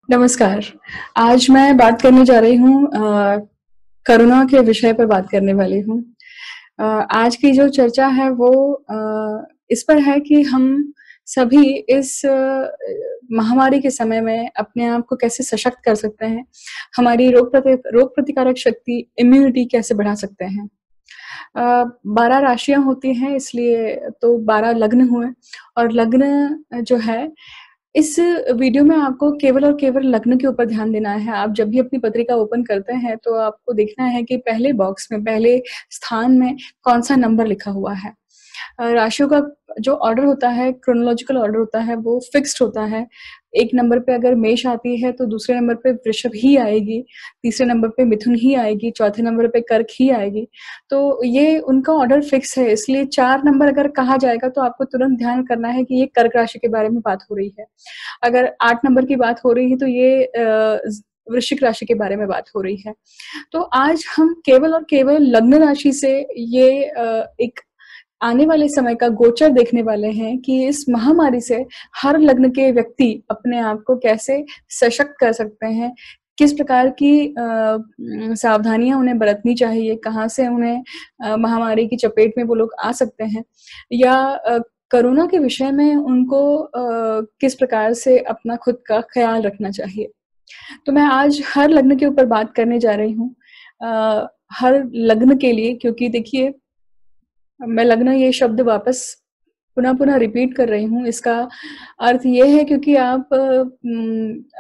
नमस्कार। आज मैं बात करने जा रही हूँ कोरोना के विषय पर बात करने वाली हूँ। आज की जो चर्चा है वो इस पर है कि हम सभी इस महामारी के समय में अपने आप को कैसे सशक्त कर सकते हैं, हमारी रोग प्रतिकारक शक्ति, इम्यूनिटी कैसे बढ़ा सकते हैं। 12 राशियाँ होती हैं इसलिए तो 12 लग्न हुए और लग्न जो है इस वीडियो में आपको केवल और केवल लग्न के ऊपर ध्यान देना है। आप जब भी अपनी पत्रिका ओपन करते हैं तो आपको देखना है कि पहले बॉक्स में, पहले स्थान में कौन-सा नंबर लिखा हुआ है। राशियों का जो ऑर्डर होता है, क्रोनोलॉजिकल ऑर्डर होता है, वो फिक्स्ड होता है। 1 नंबर पे अगर मेष आती है तो दूसरे नंबर पे वृषभ ही आएगी, तीसरे नंबर पे मिथुन ही आएगी, चौथे नंबर पे कर्क ही आएगी। तो ये उनका ऑर्डर फिक्स है, इसलिए 4 नंबर अगर कहा जाएगा तो आपको तुरंत ध्यान करना है कि ये कर्क राशि के बारे में बात हो रही है। अगर 8 नंबर की बात हो रही है तो ये वृश्चिक राशि के बारे में बात हो रही है। तो आज हम केवल और केवल लग्न राशि से ये एक आने वाले समय का गोचर देखने वाले हैं कि इस महामारी से हर लग्न के व्यक्ति अपने आप को कैसे सशक्त कर सकते हैं, किस प्रकार की सावधानियाँ उन्हें बरतनी चाहिए, कहाँ से उन्हें महामारी की चपेट में वो लोग आ सकते हैं या कोरोना के विषय में उनको किस प्रकार से अपना खुद का ख़्याल रखना चाहिए। तो मैं आज हर लग्न के ऊपर बात करने जा रही हूँ। हर लग्न के लिए क्योंकि देखिए मैं लग्न ये शब्द वापस पुनः-पुनः रिपीट कर रही हूँ। इसका अर्थ ये है क्योंकि आप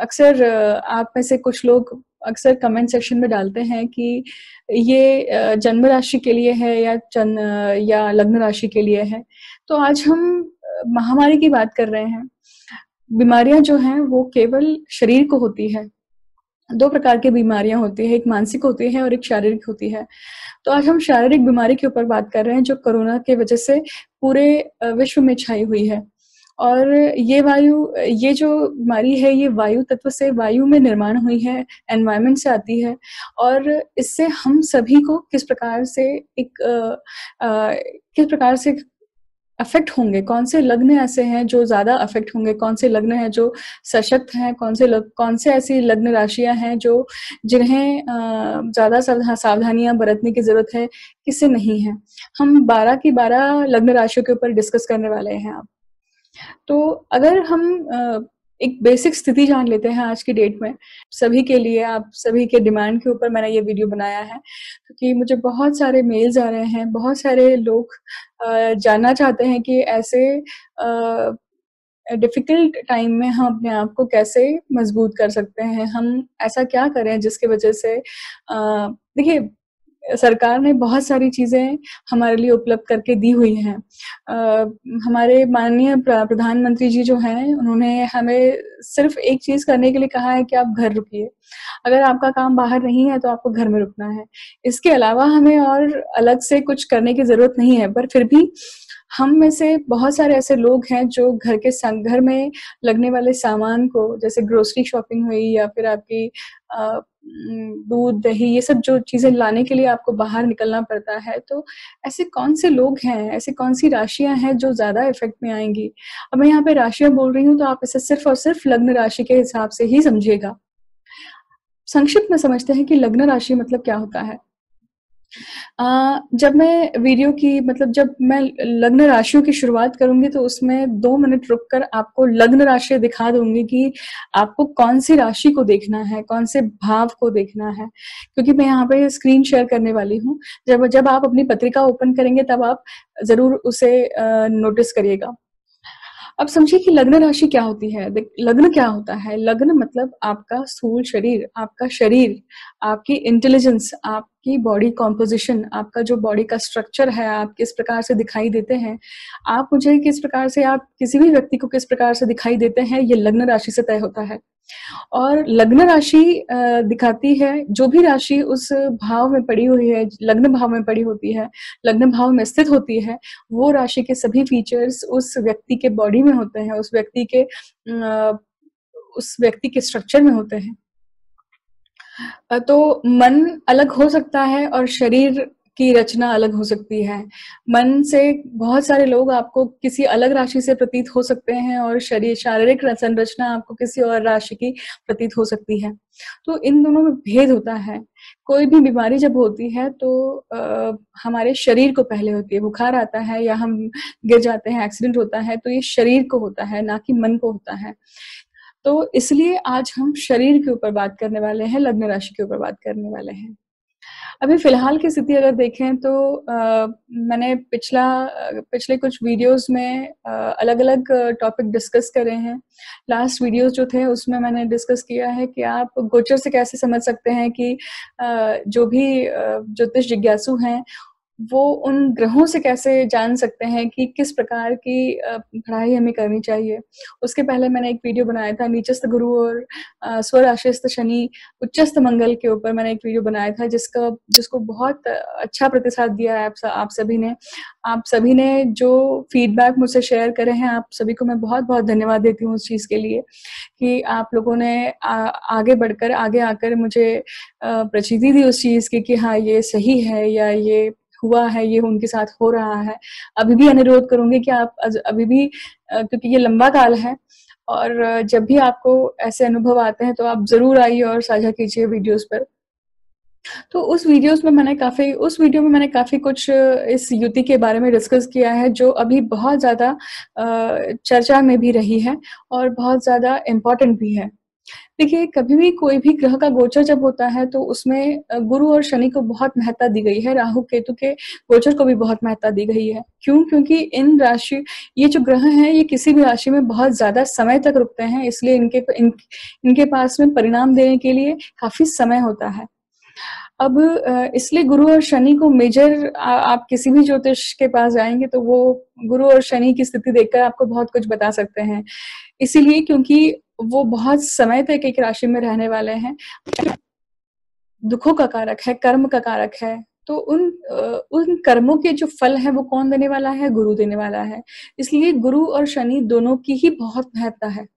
अक्सर आप में से कुछ लोग अक्सर कमेंट सेक्शन में डालते हैं कि ये जन्म राशि के लिए है या लग्न राशि के लिए है। तो आज हम महामारी की बात कर रहे हैं। बीमारियाँ जो हैं वो केवल शरीर को होती है। 2 प्रकार की बीमारियाँ होती हैं, एक मानसिक होती है और एक शारीरिक होती है। तो आज हम शारीरिक बीमारी के ऊपर बात कर रहे हैं जो कोरोना के वजह से पूरे विश्व में छाई हुई है। और ये जो बीमारी है ये वायु तत्व से वायु में निर्माण हुई है, एनवायरनमेंट से आती है और इससे हम सभी को किस प्रकार से अफ़ेक्ट होंगे, कौन से लग्न ऐसे हैं जो ज़्यादा अफ़ेक्ट होंगे, कौन से लग्न हैं जो सशक्त हैं, कौन से ऐसी लग्न राशियाँ हैं जो जिन्हें ज़्यादा सावधानियाँ बरतने की ज़रूरत है, किसे नहीं है। हम 12 की 12 लग्न राशियों के ऊपर डिस्कस करने वाले हैं अब। तो अगर हम एक बेसिक स्थिति जान लेते हैं आज की डेट में, सभी के लिए आप सभी के डिमांड के ऊपर मैंने ये वीडियो बनाया है, क्योंकि मुझे बहुत सारे मेल्स आ रहे हैं, बहुत सारे लोग जानना चाहते हैं कि ऐसे डिफ़िकल्ट टाइम में हम अपने आप को कैसे मज़बूत कर सकते हैं, हम ऐसा क्या करें जिसकी वजह से देखिए सरकार ने बहुत सारी चीज़ें हमारे लिए उपलब्ध करके दी हुई हैं। हमारे माननीय प्रधानमंत्री जी जो हैं, उन्होंने हमें सिर्फ़ एक चीज़ करने के लिए कहा है कि आप घर रुकिए। अगर आपका काम बाहर नहीं है, तो आपको घर में रुकना है। इसके अलावा हमें और अलग से कुछ करने की ज़रूरत नहीं है, पर फिर भी हम में से बहुत सारे ऐसे लोग हैं जो घर में लगने वाले सामान को जैसे ग्रोसरी शॉपिंग हुई या फिर आपकी दूध, दही ये सब जो चीज़ें लाने के लिए आपको बाहर निकलना पड़ता है, तो ऐसे कौन से लोग हैं, ऐसी कौन-सी राशियाँ हैं जो ज़्यादा इफ़ेक्ट में आएँगी? अब मैं यहाँ पे राशियाँ बोल रही हूँ तो आप इसे सिर्फ़ और सिर्फ़ लग्न राशि के हिसाब से ही समझिएगा। संक्षिप्त में समझते हैं कि लग्न राशि मतलब क्या होता है? जब मैं लग्न राशियों की शुरुआत करूँगी तो उसमें 2 मिनट रुक कर आपको लग्न राशि दिखा दूँगी कि आपको कौन-सी राशि को देखना है, कौन से भाव को देखना है। क्योंकि मैं यहाँ पे स्क्रीन शेयर करने वाली हूँ। जब जब आप अपनी पत्रिका ओपन करेंगे तब आप ज़रूर उसे नोटिस करिएगा। अब समझिए कि लग्न राशि क्या होती है? लग्न क्या होता है? लग्न मतलब आपका स्थूल शरीर, आपका शरीर, आपकी इंटेलिजेंस, आपकी बॉडी कॉम्पोज़िशन, आपका जो बॉडी का स्ट्रक्चर है, आप किस प्रकार से दिखाई देते हैं, आप किसी भी व्यक्ति को किस प्रकार से दिखाई देते हैं, ये लग्न राशि से तय होता है। और लग्न राशि दिखाती है जो भी राशि उस भाव में पड़ी हुई है, लग्न भाव में पड़ी होती है, लग्न भाव में स्थित होती है, वो राशि के सभी फीचर्स उस व्यक्ति के बॉडी में होते हैं, उस व्यक्ति के स्ट्रक्चर में होते हैं। तो मन अलग हो सकता है और शरीर की रचना अलग हो सकती है। मन से बहुत सारे लोग आपको किसी अलग राशि से प्रतीत हो सकते हैं और शारीरिक संरचना आपको किसी और राशि की प्रतीत हो सकती है। तो इन दोनों में भेद होता है। कोई भी बीमारी जब होती है तो हमारे शरीर को पहले होती है, बुखार आता है या हम गिर जाते हैं, एक्सीडेंट होता है, तो ये शरीर को होता है, ना कि मन को होता है। तो इसलिए आज हम शरीर के ऊपर बात करने वाले हैं, लग्न राशि के ऊपर बात करने वाले हैं। अभी फ़िलहाल की स्थिति अगर देखें तो मैंने पिछले कुछ वीडियोज़ में अलग-अलग टॉपिक डिस्कस करे हैं। लास्ट वीडियोज़ जो थे उसमें मैंने डिस्कस किया है कि आप गोचर से कैसे समझ सकते हैं कि जो भी ज्योतिष जिज्ञासु हैं, वो उन ग्रहों से कैसे जान सकते हैं कि किस प्रकार की पढ़ाई हमें करनी चाहिए। उसके पहले मैंने एक वीडियो बनाया था नीचस्थ गुरु और स्वराशिस्थ शनि, उच्चस्थ मंगल के ऊपर मैंने एक वीडियो बनाया था जिसको बहुत अच्छा प्रतिसाद दिया है आप सभी ने। आप सभी ने जो फीडबैक मुझसे शेयर करे हैं, आप सभी को मैं बहुत-बहुत धन्यवाद देती हूँ उस चीज़ के लिए कि आप लोगों ने आगे बढ़कर, आगे आकर मुझे प्रचिति दी उस चीज़ की कि हाँ, ये सही है या ये हुआ है, ये उनके साथ हो रहा है। अभी भी अनुरोध करूँगी कि आप अभी भी क्योंकि ये लंबा काल है और जब भी आपको ऐसे अनुभव आते हैं, तो आप ज़रूर आइए और साझा कीजिए वीडियोज़ पर। तो उस वीडियो में मैंने काफ़ी कुछ इस युति के बारे में डिस्कस किया है, जो अभी बहुत ज़्यादा चर्चा में भी रही है और बहुत ज़्यादा इम्पोर्टेंट भी है। देखिए, कभी भी कोई भी ग्रह का गोचर जब होता है तो उसमें गुरु और शनि को बहुत महत्ता दी गई है, राहु-केतु के गोचर को भी बहुत महत्ता दी गई है। क्यों? क्योंकि ये जो ग्रह हैं, ये किसी भी राशि में बहुत ज़्यादा समय तक रुकते हैं, इसलिए इनके पास में परिणाम देने के लिए काफ़ी समय होता है। अब इसलिए गुरु और शनि को आप किसी भी ज्योतिष के पास जाएँगे तो वो गुरु और शनि की स्थिति देखकर आपको बहुत कुछ बता सकते हैं। इसीलिए क्योंकि वो बहुत समय तक एक राशि में रहने वाले हैं, दुखों का कारक है, कर्म का कारक है, तो उन कर्मों के जो फल हैं वो कौन देने वाला है? गुरु देने वाला है। इसलिए गुरु और शनि दोनों की ही बहुत महत्ता है।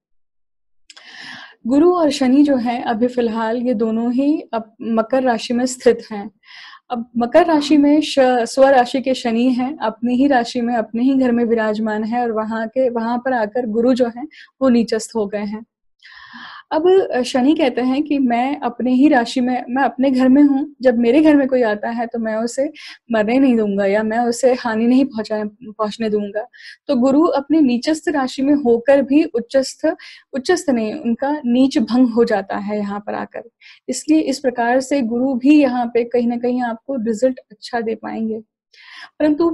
गुरु और शनि जो हैं अभी फ़िलहाल ये दोनों ही अब मकर राशि में स्थित हैं। अब मकर राशि में स्वराशि के शनि हैं, अपनी ही राशि में, अपने ही घर में विराजमान है और वहाँ पर आकर गुरु जो हैं, वो नीचस्थ हो गए हैं। अब शनि कहते हैं कि मैं अपने घर में हूँ, जब मेरे घर में कोई आता है तो मैं उसे मरने नहीं दूँगा या मैं उसे हानि नहीं पहुँचने दूँगा। तो गुरु अपनी नीचस्थ राशि में होकर भी उच्चस्थ नहीं, उनका नीच भंग हो जाता है यहाँ पर आकर। इसलिए इस प्रकार से गुरु भी यहाँ पे कहीं न कहीं आपको रिज़ल्ट अच्छा दे पाएँगे। परंतु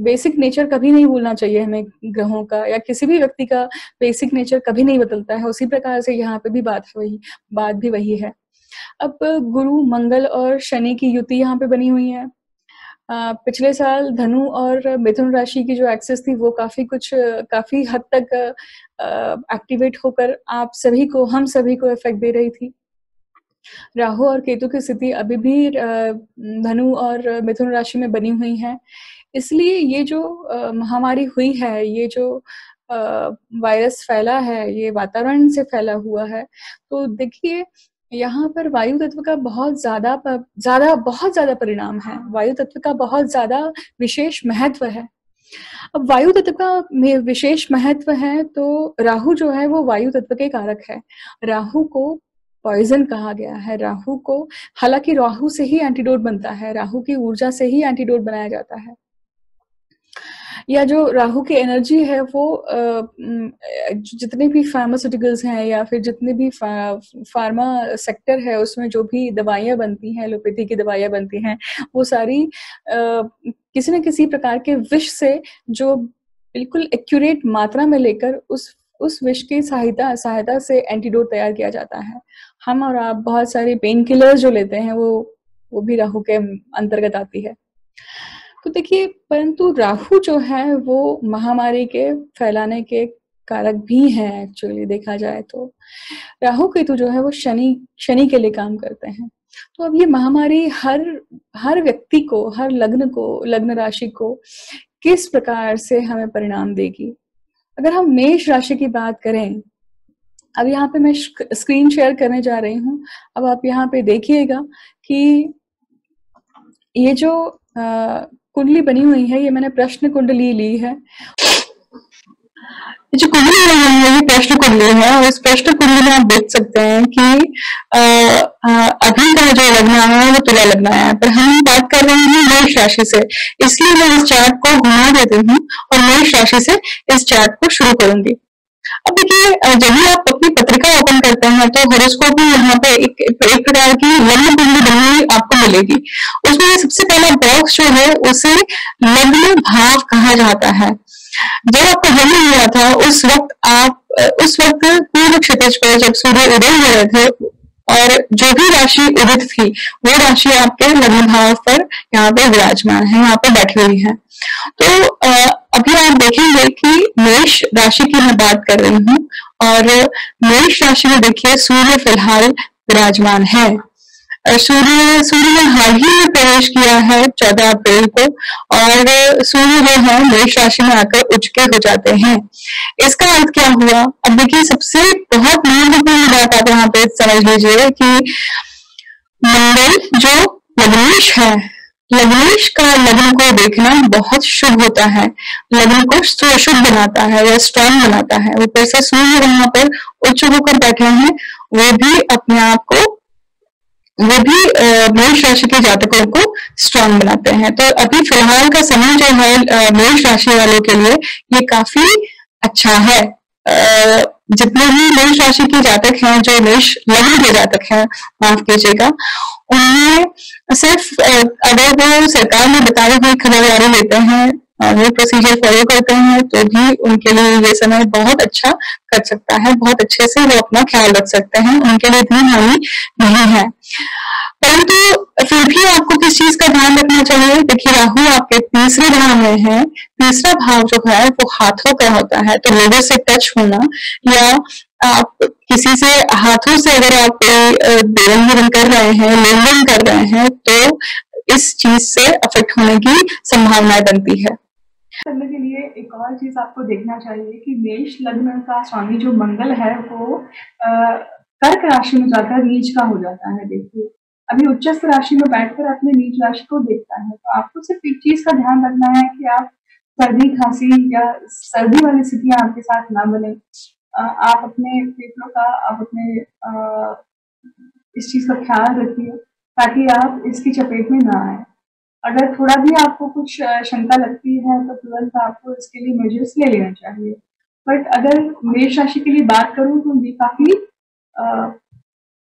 बेसिक नेचर कभी नहीं भूलना चाहिए हमें ग्रहों का या किसी भी व्यक्ति का बेसिक नेचर कभी नहीं बदलता है। उसी प्रकार से यहाँ पे भी बात भी वही है। अब गुरु, मंगल और शनि की युति यहाँ पे बनी हुई है। पिछले साल धनु और मिथुन राशि की जो एक्सिस थी वो काफ़ी हद तक एक्टिवेट होकर हम सभी को इफ़ेक्ट दे रही थी। राहु और केतु की स्थिति अभी भी धनु और मिथुन राशि में बनी हुई है। इसलिए ये जो महामारी हुई है, ये जो अ, वायरस फैला है, ये वातावरण से फैला हुआ है। तो देखिए, यहाँ पर वायु तत्व का बहुत ज़्यादा परिणाम है। वायु तत्व का बहुत ज़्यादा विशेष महत्व है। अब वायु तत्व का विशेष महत्व है तो राहु जो है वो वायु तत्व के कारक है। राहु को पॉइज़न कहा गया है। हालाँकि राहु से ही एंटीडोट बनता है, राहु की ऊर्जा से ही एंटीडोट बनाया जाता है। या जो राहु की एनर्जी है वो जितने भी फार्मास्यूटिकल्स हैं या फिर जितने भी फार्मा सेक्टर है उसमें जो भी दवाइयाँ बनती हैं, एलोपैथी की दवाइयाँ बनती हैं, वो सारी किसी न किसी प्रकार के विष से जो बिल्कुल एक्यूरेट मात्रा में लेकर उस विष की सहायता से एंटीडोट तैयार किया जाता है। हम और आप बहुत सारे पेन किलर्स जो लेते हैं वो भी राहु के अंतर्गत आती है। तो देखिए, परंतु राहु जो है वो महामारी के फैलाने के कारक भी हैं एक्चुअली देखा जाए तो। राहु केतु जो है वो शनि के लिए काम करते हैं। तो अब ये महामारी हर व्यक्ति को, लग्न राशि को किस प्रकार से हमें परिणाम देगी? अगर हम मेष राशि की बात करें, अब यहाँ पे मैं स्क्रीन शेयर करने जा रही हूँ। अब आप यहाँ पे देखिएगा कि ये जो कुंडली बनी हुई है, ये मैंने प्रश्न कुंडली ली है। जो कुंडली है ये प्रश्न कुंडली है, और इस प्रश्न कुंडली में आप देख सकते हैं कि अभी का जो लग्न है वो तुला लग्न है, पर हम बात कर रहे हैं मेष राशि से, इसलिए मैं इस चार्ट को घुमा देती हूँ और मेष राशि से इस चार्ट को शुरू करूंगी। अब देखिए, जब भी आप अपनी पत्रिका ओपन करते हैं तो हॉरोस्कोप में यहाँ पे एक प्रकार की लग्न कुंडली बनी हुई आपको मिलेगी। उसमें सबसे पहला बॉक्स जो है उसे लग्न भाव कहा जाता है। जब आपका जन्म हुआ था उस वक्त पूर्व क्षितिज पर जब सूर्य उदय हो रहे थे और जो भी राशि उदित थी वो राशि आपके लग्न भाव पर यहाँ पे विराजमान है, यहाँ पे बैठी हुई है। तो अभी आप देखेंगे कि मेष राशि की मैं बात कर रही हूँ, और मेष राशि में देखिए सूर्य फिलहाल विराजमान है। सूर्य ने हाल ही में प्रवेश किया है 14 अप्रैल को, और सूर्य जो है मेष राशि में आकर उच्च के हो जाते हैं। इसका अर्थ क्या हुआ? अब देखिए, सबसे बहुत महत्वपूर्ण बात आप यहाँ पे समझ लीजिए कि मंगल जो लग्नेश है, लग्नेश का लग्न को देखना बहुत शुभ होता है, लग्न को शुभ बनाता है या स्ट्रांग बनाता है। ऊपर से सूर्य वहां पर उच्च होकर बैठे हैं, वो भी अपने आप को, वो भी मेष राशि के जातकों को स्ट्रांग बनाते हैं। तो अभी फिलहाल का समय जो है मेष राशि वालों के लिए ये काफी अच्छा है। जितने भी मेष राशि के जातक हैं, जो मेष लग्न के जातक हैं, माफ कीजिएगा, उनमें सिर्फ अगर वो सरकार में बताई हुई खबरदारी लेते हैं, वो प्रोसीजर फॉलो करते हैं, तो भी उनके लिए ये समय बहुत अच्छा कर सकता है, बहुत अच्छे से वो अपना ख्याल रख सकते हैं, उनके लिए इतनी हानि नहीं है। परंतु फिर भी आपको किस चीज का ध्यान रखना चाहिए? देखिए, राहु आपके तीसरे भाव में है। तीसरा भाव जो है वो हाथों का होता है, तो लोगों से टच होना या आप किसी से हाथों से अगर आप देन लेन कर रहे हैं, लेन देन कर रहे हैं, तो इस चीज से अफेक्ट होने की संभावनाएं बनती है। करने के लिए एक और चीज आपको देखना चाहिए कि मेष लग्न का स्वामी जो मंगल है वो कर्क राशि में जाकर नीच का हो जाता है। देखिए, अभी उच्चस्थ राशि में बैठकर अपने नीच राशि को देखता है, तो आपको सिर्फ एक चीज का ध्यान रखना है कि आप सर्दी खांसी या सर्दी वाली स्थितियां आपके साथ ना बने। आप अपने फेफड़ों का, आप अपने इस चीज का ख्याल रखिए ताकि आप इसकी चपेट में ना आए। अगर थोड़ा भी आपको कुछ शंका लगती है तो तुरंत आपको इसके लिए मेजर्स ले लेना चाहिए। बट अगर मेष राशि के लिए बात करूं तो ये काफी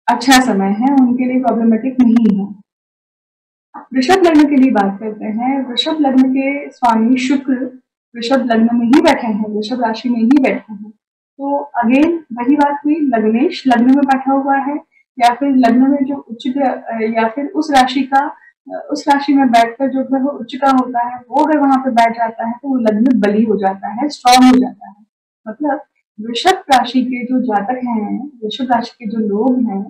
अच्छा समय है, उनके लिए प्रॉब्लमेटिक नहीं है। वृषभ लग्न के लिए बात करते हैं। वृषभ लग्न के स्वामी शुक्र वृषभ लग्न में ही बैठे हैं, वृषभ राशि में ही बैठे हैं। तो अगेन वही बात हुई, लग्नेश लग्न में बैठा हुआ है या फिर लग्न में जो उच्च या फिर उस राशि में बैठकर जो है वो उच्च का होता है, वो अगर वहां पे बैठ जाता है तो वो लग्न बली हो जाता है, स्ट्रांग हो जाता है। मतलब वृषभ राशि के जो जातक हैं, वृषभ राशि के जो लोग हैं,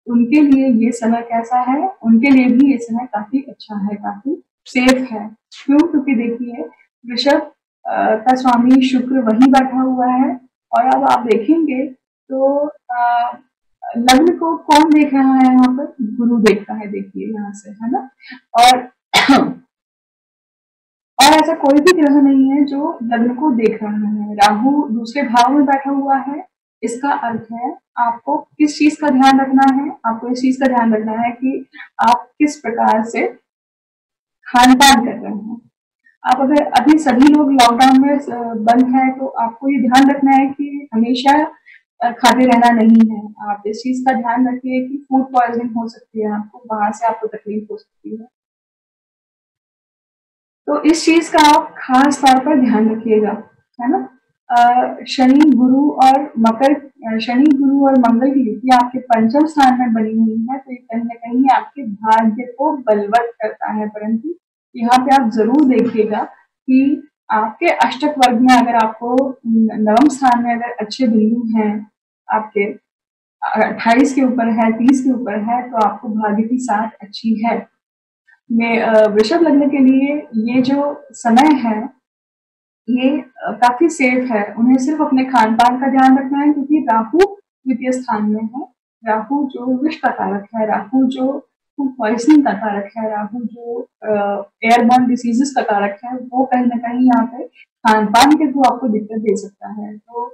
उनके लिए ये समय कैसा है? उनके लिए भी ये समय काफी अच्छा है, काफी सेफ है। क्यों? क्योंकि देखिए, वृषभ का स्वामी शुक्र वहीं बैठा हुआ है, और अब आप देखेंगे तो लग्न को कौन देख रहा है? यहाँ पर गुरु देख रहा है, देखिए यहाँ से, है ना। और ऐसा कोई भी ग्रह नहीं है जो लग्न को देख रहा है। राहु दूसरे भाव में बैठा हुआ है। इसका अर्थ है आपको किस चीज का ध्यान रखना है? आपको इस चीज का ध्यान रखना है कि आप किस प्रकार से खान पान कर रहे हैं। आप अगर अभी सभी लोग लॉकडाउन में बंद है तो आपको ये ध्यान रखना है कि हमेशा खाते रहना नहीं है। आप इस चीज का ध्यान रखिए कि फूड पॉइजनिंग हो सकती है, आपको वहां से आपको तकलीफ हो सकती है। तो इस चीज का आप खास तौर पर ध्यान रखिएगा, है ना। शनि गुरु और मंगल की युति आपके पंचम स्थान में बनी हुई है, तो ये कहीं ना कहीं आपके भाग्य को बलवत करता है। परंतु यहाँ पे आप जरूर देखिएगा कि आपके अष्टक वर्ग में अगर आपको नवम स्थान में अगर अच्छे बिंदु हैं, आपके 28 के ऊपर है, 30 के ऊपर है, तो आपको भाग्य की साथ अच्छी है। वृषभ लग्न के लिए ये जो समय है ये काफी सेफ है। उन्हें सिर्फ अपने खान पान का ध्यान रखना है, क्योंकि राहु द्वितीय स्थान में है। राहु जो विष का कारक है, राहु जो फूड पॉइजनिंग का कारक है, राहु जो एयरबॉर्न डिसीजेस का कारक है, वो कहीं ना कहीं यहाँ पे खान पान के थ्रू आपको दिक्कत दे सकता है। तो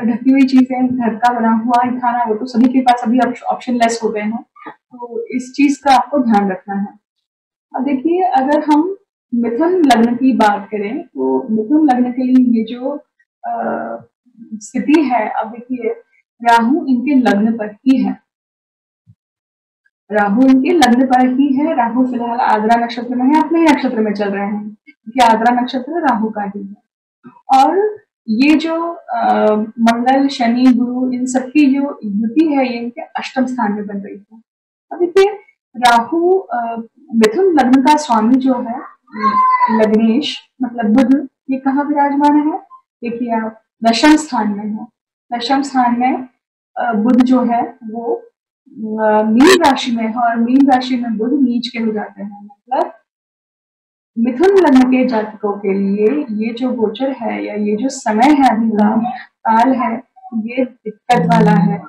ढकी हुई चीजें, घर का बना हुआ ही खाना, वो तो सभी के पास अभी ऑप्शन लेस हो गए हैं, तो इस चीज का आपको ध्यान रखना है। अब देखिए, अगर हम मिथुन लग्न की बात करें तो मिथुन लग्न के लिए ये जो स्थिति है, अब देखिए राहु इनके लग्न पर ही है, राहु इनके लग्न पर ही है। राहु फिलहाल आद्रा नक्षत्र में है, अपने ही नक्षत्र में चल रहे हैं, क्योंकि आद्रा नक्षत्र राहु का ही है। और ये जो मंगल शनि गुरु इन सबकी जो युति है, ये इनके अष्टम स्थान में बन रही है। अब देखिए राहु मिथुन लग्न का स्वामी जो है लग्नेश मतलब बुध, ये कहाँ विराजमान है? देखिए आप दशम स्थान में है। दशम स्थान में बुध जो है वो मीन राशि में है, और मीन राशि में बुध नीच के हो जाते हैं। मतलब मिथुन लग्न के जातकों के लिए ये जो गोचर है या ये जो समय है अभी का काल है, ये दिक्कत वाला है।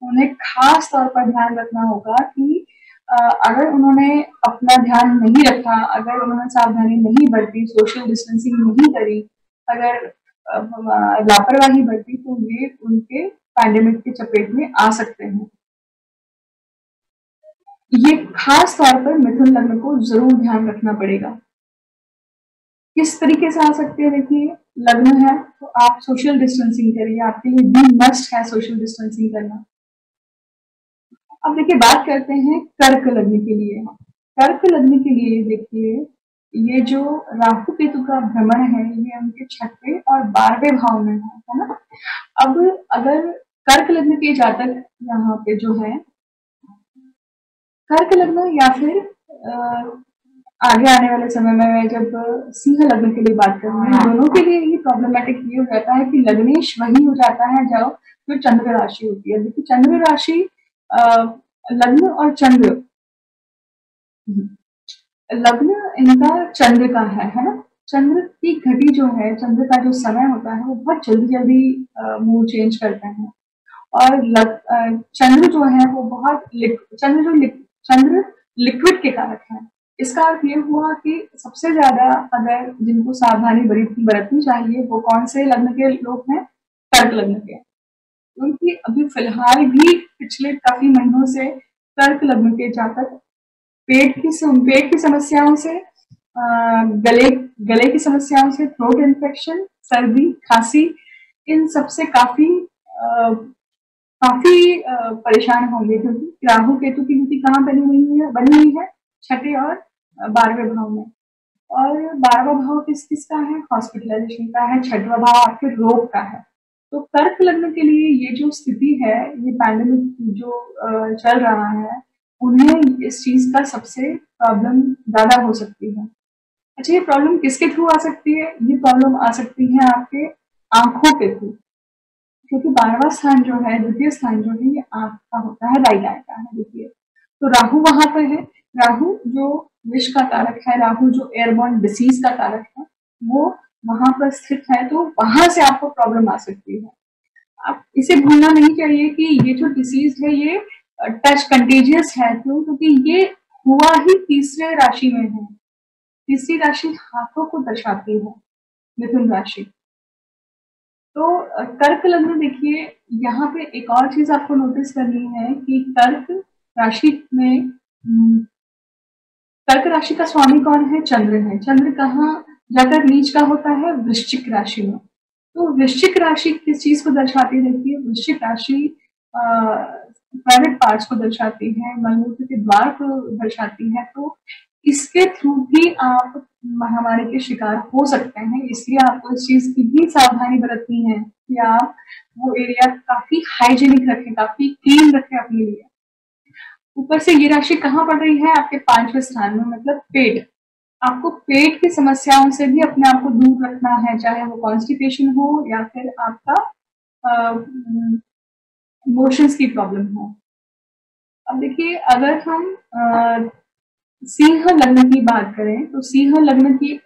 उन्हें खास तौर पर ध्यान रखना होगा कि अगर उन्होंने अपना ध्यान नहीं रखा, अगर उन्होंने सावधानी नहीं बरती, सोशल डिस्टेंसिंग नहीं करी, अगर लापरवाही बरती, तो ये उनके पैंडेमिक के चपेट में आ सकते हैं। ये खास तौर पर मिथुन लग्न को जरूर ध्यान रखना पड़ेगा। किस तरीके से आ सकते हैं? देखिए लग्न है तो आप सोशल डिस्टेंसिंग करिए, आपके लिए भी मस्ट है सोशल डिस्टेंसिंग करना। अब देखिए बात करते हैं कर्क लग्न के लिए। कर्क लग्न के लिए देखिए ये जो राहु केतु का भ्रमण है, ये उनके 6वें और 12वें भाव में है ना। अब अगर कर्क लग्न के जातक यहाँ पे जो है कर्क लग्न या फिर आगे आने वाले समय में मैं जब सिंह लग्न के लिए बात करूंगी, दोनों के लिए ये प्रॉब्लमेटिक ये हो जाता है कि लग्नेश वही हो जाता है जो चंद्र राशि होती है। देखिए चंद्र राशि लग्न और चंद्र, लग्न इनका चंद्र का है ना। चंद्र की घटी जो है, चंद्र का जो समय होता है, वो बहुत जल्दी जल्दी मूड चेंज करते हैं। और चंद्र जो है वो बहुत चंद्र लिक्विड के कारक है। इसका अर्थ ये हुआ कि सबसे ज्यादा अगर जिनको सावधानी बरतनी चाहिए वो कौन से लग्न के लोग हैं? कर्क लग्न के। क्योंकि अभी फिलहाल भी पिछले काफी महीनों से कर्क लग्न के जातक पेट की समस्याओं से, गले की समस्याओं से, थ्रोट इन्फेक्शन, सर्दी, खांसी, इन सबसे काफी परेशान होंगे, क्योंकि राहु केतु की युति कहाँ बनी हुई है 6वें और 12वें भाव में। और 12वां भाव किसका है? हॉस्पिटलाइजेशन का है। 6वां भाव आपके रोग का है। तो कर्क लग्न के लिए ये जो स्थिति है, ये पैंडेमिक जो चल रहा है, उन्हें इस चीज का सबसे प्रॉब्लम ज्यादा हो सकती है। अच्छा, ये प्रॉब्लम किसके थ्रू आ सकती है? ये प्रॉब्लम आ सकती है आपके आंखों के थ्रू, क्योंकि 12वां स्थान जो है, द्वितीय स्थान जो है, ये आंख का होता है, राइट आई का है। देखिए तो राहु वहां पर है। राहु जो विष का कारक है, राहु जो एयरबॉर्न डिसीज का कारक है, वो वहां पर स्थित है। तो वहां से आपको प्रॉब्लम आ सकती है। आप इसे भूलना नहीं चाहिए कि ये जो डिसीज है ये टच कंटेजियस है। क्यों? क्योंकि ये हुआ ही तीसरे राशि में है। तीसरी राशि हाथों को दर्शाती है, मिथुन राशि। तो कर्क लग्न देखिए, यहाँ पे एक और चीज आपको नोटिस करनी है कि कर्क राशि का स्वामी कौन है? चंद्र है। चंद्र कहाँ जाकर नीच का होता है? वृश्चिक राशि में। तो वृश्चिक राशि किस चीज को दर्शाती रहती है? वृश्चिक राशि प्राइवेट पार्ट्स को दर्शाती है, मलमूत्र के द्वार को दर्शाती है। तो इसके थ्रू भी आप महामारी के शिकार हो सकते हैं। इसलिए आपको इस चीज की भी सावधानी बरतनी है कि आप वो एरिया काफी हाइजीनिक रखें, काफी क्लीन रखें अपने लिए। ऊपर से ये राशि कहाँ पड़ रही है? आपके 5वें स्थान में, मतलब पेट। आपको पेट की समस्याओं से भी अपने आप को दूर रखना है, चाहे वो कॉन्स्टिपेशन हो या फिर आपका मोशंस की प्रॉब्लम हो। अब देखिए, अगर हम सिंह लग्न की बात करें तो सिंह लग्न की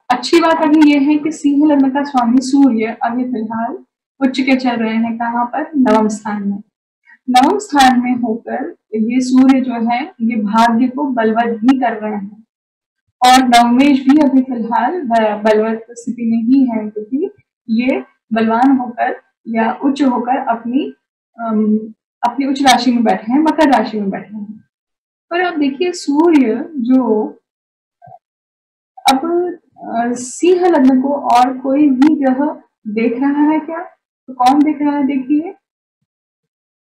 अच्छी बात अभी ये है कि सिंह लग्न का स्वामी सूर्य अभी फिलहाल उच्च के चल रहे हैं। कहाँ पर? नवम स्थान में। नवम स्थान में होकर ये सूर्य जो है ये भाग्य को बलवत भी कर रहे हैं, और नवमेश भी अभी फिलहाल बलवत स्थिति में ही है, क्योंकि ये बलवान होकर या उच्च होकर अपनी उच्च राशि में बैठे हैं, मकर राशि में बैठे हैं। पर अब देखिए सूर्य जो अब सिंह लग्न को और कोई भी ग्रह देख रहा है क्या? तो कौन देख रहा है? देखिए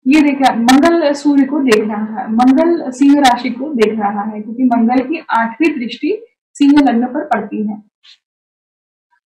ये देख रहा है, मंगल सूर्य को देख रहा है, मंगल सिंह राशि को देख रहा है, क्योंकि मंगल की 8वीं दृष्टि सिंह लग्न पर पड़ती है।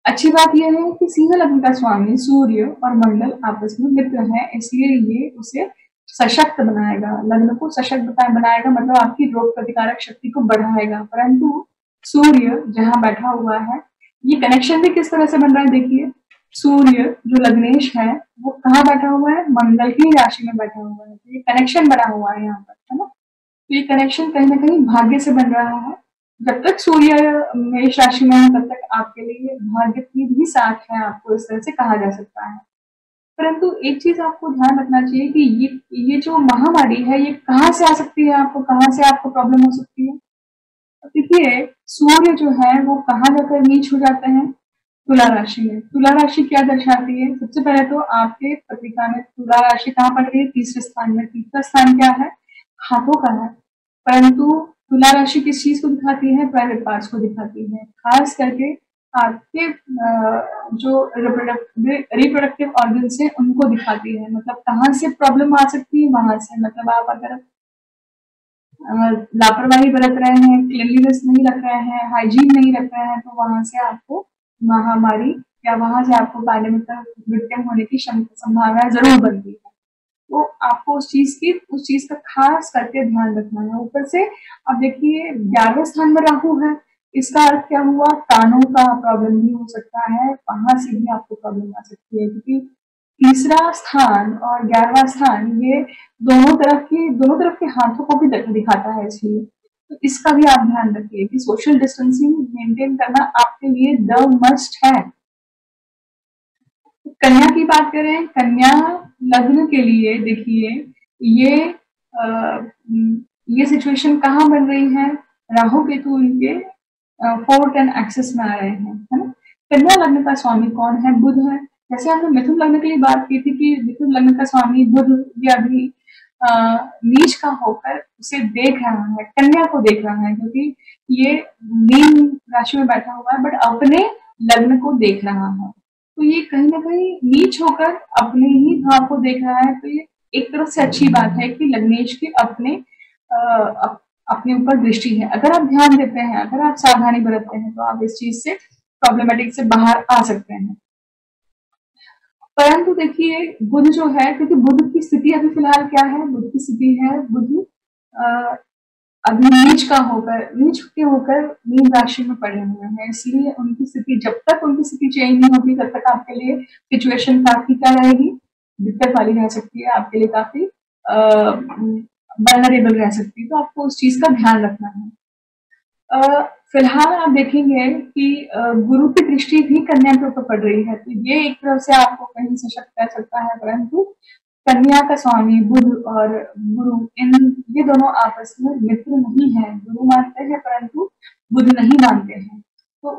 अच्छी बात यह है कि सिंह लग्न का स्वामी सूर्य और मंगल आपस में मित्र हैं, इसलिए ये उसे सशक्त बनाएगा, लग्न को सशक्त बनाएगा, मतलब आपकी रोग प्रतिकारक शक्ति को बढ़ाएगा। परंतु सूर्य जहां बैठा हुआ है, ये कनेक्शन भी किस तरह से बन रहा है देखिए, सूर्य जो लग्नेश है वो कहाँ बैठा हुआ है? मंगल की राशि में बैठा हुआ है, तो ये कनेक्शन बना हुआ है यहाँ पर, है ना। तो ये कनेक्शन कहीं ना कहीं भाग्य से बन रहा है। जब तक सूर्य मेष राशि में है तब तक आपके लिए भाग्य की भी साथ है, आपको इस तरह से कहा जा सकता है। परंतु एक चीज आपको ध्यान रखना चाहिए कि ये जो महामारी है ये कहाँ से आ सकती है, आपको कहाँ से आपको प्रॉब्लम हो सकती है। देखिए सूर्य जो है वो कहाँ जाकर नीच हो जाते हैं? तुला राशि में। तुला राशि क्या दर्शाती है? सबसे पहले तो आपके पत्रिका में तुला राशि कहाँ पड़ रही है? तीसरे स्थान में। तीसरा स्थान क्या है? हाथों का है। परंतु तुला राशि किस चीज को दिखाती है? प्राइवेट पार्ट्स को दिखाती है, खास करके आपके जो रिप्रोडक्टिव ऑर्गन्स है उनको दिखाती है। मतलब कहाँ से प्रॉब्लम आ सकती है? वहां से, मतलब आप अगर लापरवाही बरत रहे हैं, क्लीनलीनेस नहीं रख रहे हैं, हाइजीन नहीं रख रहे हैं, तो वहां से आपको महामारी या वहां से आपको विक्टिम होने की संभावना जरूर बनती है। तो आपको उस चीज का खास करके ध्यान रखना है। ऊपर से अब देखिए 11वें स्थान में राहु है, इसका अर्थ क्या हुआ? कानों का प्रॉब्लम भी हो सकता है, वहां से भी आपको प्रॉब्लम आ सकती है, क्योंकि तीसरा स्थान और 11वां स्थान ये दोनों तरफ के हाथों को भी दिखाता है, इसलिए तो इसका भी आप ध्यान रखिए कि सोशल डिस्टेंसिंग मेंटेन करना आपके लिए द मस्ट है। कन्या की बात करें, कन्या लग्न के लिए देखिए ये ये सिचुएशन कहाँ बन रही है? राहु केतु इनके 4th एंड एक्सेस में आ रहे हैं, है ना। कन्या लग्न का स्वामी कौन है? बुध है। जैसे हमने मिथुन लग्न के लिए बात की थी कि मिथुन लग्न का स्वामी बुध ये अभी नीच का होकर उसे देख रहा है, कन्या को देख रहा है, क्योंकि ये मीन राशि में बैठा हुआ है बट अपने लग्न को देख रहा है। तो ये कहीं ना कहीं नीच होकर अपने ही भाव को देख रहा है, तो ये एक तरफ से अच्छी बात है कि लग्नेश के अपने ऊपर दृष्टि है। अगर आप ध्यान देते हैं, अगर आप सावधानी बरतते हैं, तो आप इस चीज से प्रॉब्लमेटिक से बाहर आ सकते हैं। परंतु देखिए बुध जो है, क्योंकि बुध की स्थिति अभी फिलहाल क्या है? बुध की स्थिति है, बुध अभी नीच के होकर मीन राशि में पड़े हुए हैं, इसलिए उनकी स्थिति जब तक उनकी स्थिति चेंज नहीं होगी तब तक आपके लिए सिचुएशन काफी क्या रहेगी? दिक्कत वाली रह सकती है, आपके लिए काफी वल्नरेबल रह सकती है, तो आपको उस चीज का ध्यान रखना है। फिलहाल आप देखेंगे कि गुरु की दृष्टि भी कन्या के ऊपर पड़ रही है, तो ये एक तरफ से आपको कहीं सशक्त कर सकता है। परंतु कन्या का स्वामी बुध और गुरु ये दोनों आपस में मित्र नहीं है, गुरु मानते हैं परंतु बुध नहीं मानते हैं, तो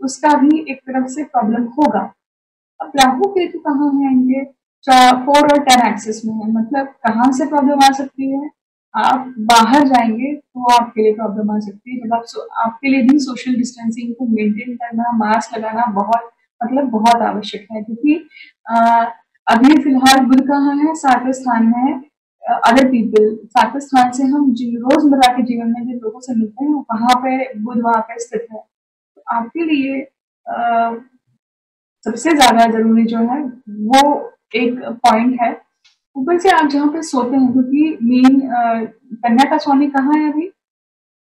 उसका भी एक तरफ से प्रॉब्लम होगा। अब राहु केतु कहाँ है? इनके 4 और 10 एक्सिस में है, मतलब कहाँ से प्रॉब्लम आ सकती है? आप बाहर जाएंगे तो आपके लिए प्रॉब्लम आ सकती है, जब आपके लिए भी सोशल डिस्टेंसिंग को मेंटेन करना, मास्क लगाना बहुत आवश्यक है, क्योंकि अभी फिलहाल बुध कहाँ है? 7वें स्थान में है। अदर पीपल 7वें स्थान से हम रोजमर्रा के जीवन में जिन लोगों से मिलते हैं वहां पे बुध वहां पे स्थित है, तो आपके लिए सबसे ज्यादा जरूरी जो है वो एक पॉइंट है। ऊपर से आप जहाँ पे सोते हैं, क्योंकि मीन कन्या का स्वामी कहाँ है अभी?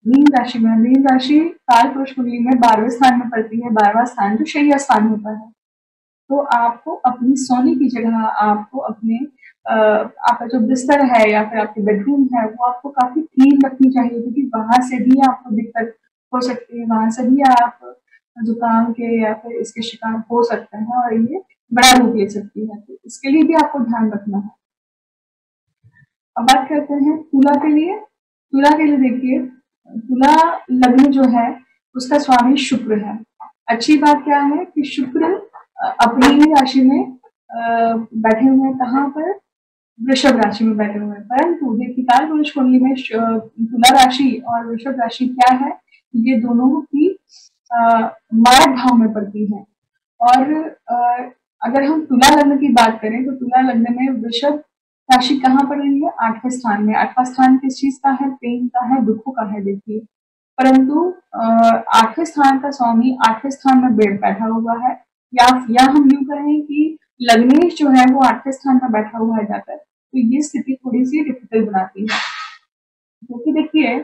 मीन राशि में। मीन राशि काल पुरुष कुंडली में 12वें स्थान में पड़ती है, 12वां स्थान जो शय्या स्थान होता है। तो आपको अपनी सोने की जगह, आपको अपने आपका जो बिस्तर है या फिर आपके बेडरूम है वो आपको काफी क्लीन रखनी चाहिए, क्योंकि वहां से भी आपको दिक्कत हो सकती है, वहां से भी आप जुकाम के या फिर इसके शिकार हो सकते हैं और ये बड़ा रूप ले सकती है, तो इसके लिए भी आपको ध्यान रखना है। अब बात करते हैं तुला के लिए। तुला के लिए देखिए, तुला लग्न जो है उसका स्वामी शुक्र है। अच्छी बात क्या है कि शुक्र अपनी ही राशि में बैठे हुए हैं, कहाँ पर, वृषभ राशि में बैठे हुए हैं। परंतु देखिए कालपुरुष कुंडली में तुला राशि और वृषभ राशि क्या है, ये दोनों की मार्ग भाव में पड़ती है। और अगर हम तुला लग्न की बात करें तो तुला लग्न में वृषभ राशि कहाँ पर रही है, 8वें स्थान में। 8वां स्थान किस चीज का है, प्रेम का है, दुखों का है। देखिए परंतु 8वें स्थान का स्वामी 8वें स्थान में बैठा हुआ है, या हम यूं कहें कि लग्नेश जो है वो 8वें स्थान में बैठा हुआ है जाकर, तो ये स्थिति थोड़ी सी डिफिकल्ट बनाती है। क्योंकि देखिए